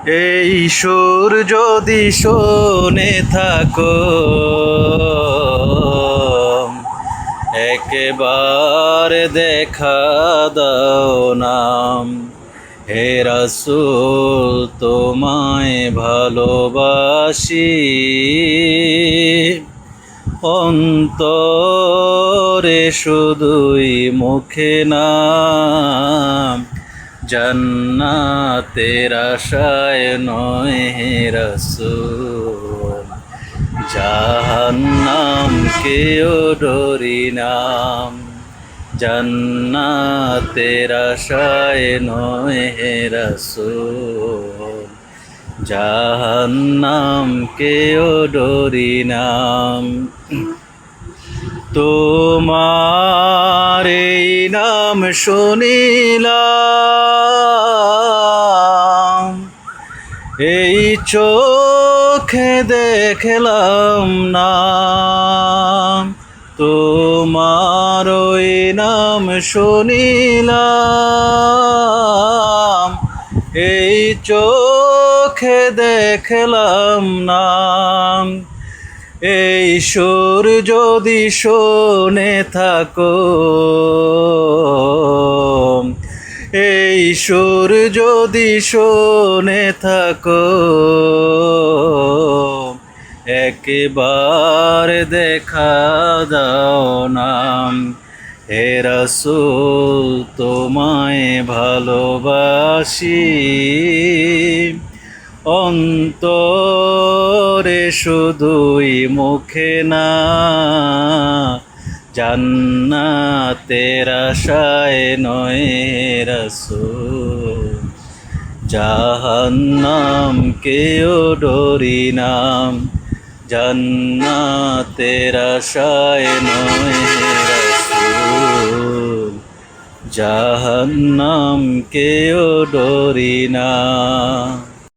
এই সুর যদি শোনে থাকো, একেবারে দেখা দাও নাম। হে রাসূল তোমায় ভালোবাসি, অন্তরে শুধুই মুখে নাম। জান্নাতের আশায় নয় হে রাসূল, জাহান্নাম কেও ডরি নাম। জান্নাতের আশায় নয় হে রাসূল, জাহান্নাম কেও ডরি নাম। তোমার এই নাম শুনিলাম, এই চোখে দেখলাম না। তোমার ওই নাম শুনিলাম, এই চোখে দেখলাম না। এই সুর যদি শোনে থাকো, এই সুর যদি শোনে থাকো, একেবারে দেখা দাও নাম। হে রাসূল তোমায় ভালোবাসি, অন্তরে শুধুই মুখে না। জান্নাতের আশায় নয় রাসূল, জাহান্নাম কেও ডরি নাম। জান্নাতের আশায় নয় রাসূল, জাহান্নাম কেও ডরি না।